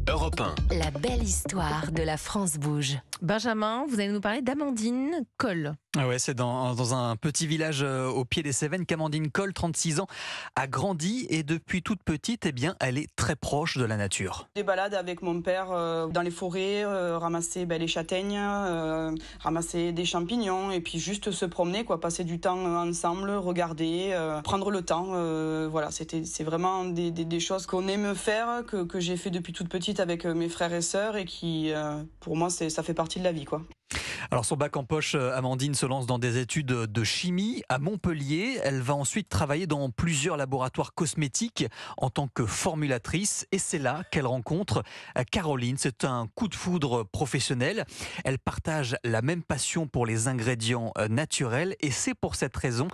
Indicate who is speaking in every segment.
Speaker 1: Europe 1.
Speaker 2: La belle histoire de la France bouge.
Speaker 3: Benjamin, vous allez nous parler d'Amandine Coll.
Speaker 4: Ah ouais, c'est dans un petit village au pied des Cévennes qu'Amandine Coll, 36 ans, a grandi et depuis toute petite, elle est très proche de la nature.
Speaker 5: Des balades avec mon père dans les forêts, ramasser les châtaignes, ramasser des champignons et puis juste se promener, passer du temps ensemble, regarder, prendre le temps. Voilà, c'est vraiment des choses qu'on aime faire, que j'ai fait depuis toute petite avec mes frères et sœurs et qui, pour moi, ça fait partie de la vie,
Speaker 4: Alors son bac en poche, Amandine se lance dans des études de chimie à Montpellier. Elle va ensuite travailler dans plusieurs laboratoires cosmétiques en tant que formulatrice et c'est là qu'elle rencontre Caroline. C'est un coup de foudre professionnel. Elle partage la même passion pour les ingrédients naturels et c'est pour cette raison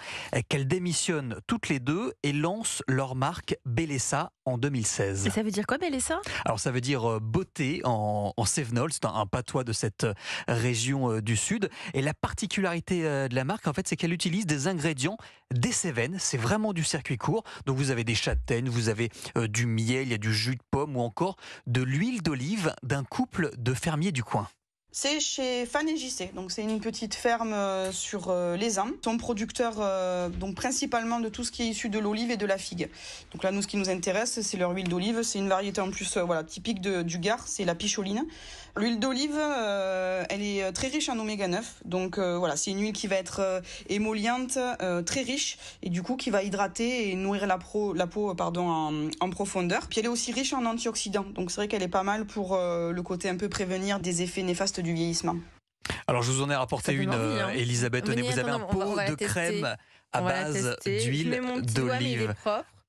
Speaker 4: qu'elles démissionnent toutes les deux et lancent leur marque Bellessa en 2016.
Speaker 3: Et ça veut dire quoi, Bellessa ?
Speaker 4: Alors ça veut dire beauté en cévenol, c'est un patois de cette région du Sud. Et la particularité de la marque, en fait, c'est qu'elle utilise des ingrédients des Cévennes. C'est vraiment du circuit court. Donc vous avez des châtaignes, vous avez du miel, il y a du jus de pomme ou encore de l'huile d'olive d'un couple de fermiers du coin.
Speaker 5: C'est chez Fan et JC, donc c'est une petite ferme sur les Ans. Ils sont producteurs donc principalement de tout ce qui est issu de l'olive et de la figue. Donc là, nous, ce qui nous intéresse, c'est leur huile d'olive. C'est une variété en plus typique du Gard, c'est la picholine. L'huile d'olive, elle est très riche en oméga 9. Donc c'est une huile qui va être émolliente, très riche, et du coup qui va hydrater et nourrir la peau en profondeur. Puis elle est aussi riche en antioxydants. Donc c'est vrai qu'elle est pas mal pour le côté un peu prévenir des effets néfastes du vieillissement.
Speaker 4: Alors je vous en ai rapporté une, Elisabeth. Tenez, vous avez un pot de crème à base d'huile d'olive.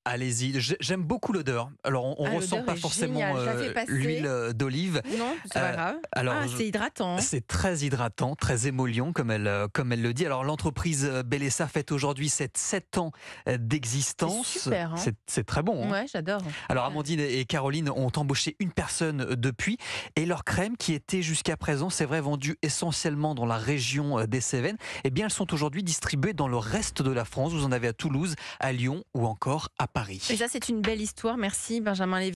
Speaker 4: Allez-y, j'aime beaucoup l'odeur. Alors on ressent pas forcément l'huile d'olive.
Speaker 3: Non, c'est pas grave.
Speaker 4: Alors,
Speaker 3: c'est hydratant.
Speaker 4: C'est très hydratant, très émollient comme elle le dit. Alors l'entreprise Bellessa fête aujourd'hui 7 ans d'existence.
Speaker 3: C'est super, hein.
Speaker 4: C'est très bon.
Speaker 3: Ouais, j'adore.
Speaker 4: Alors Amandine et Caroline ont embauché une personne depuis et leur crème qui était jusqu'à présent, c'est vrai, vendue essentiellement dans la région des Cévennes, elles sont aujourd'hui distribuées dans le reste de la France. Vous en avez à Toulouse, à Lyon ou encore à Paris.
Speaker 3: Et ça, c'est une belle histoire. Merci, Benjamin Lévy.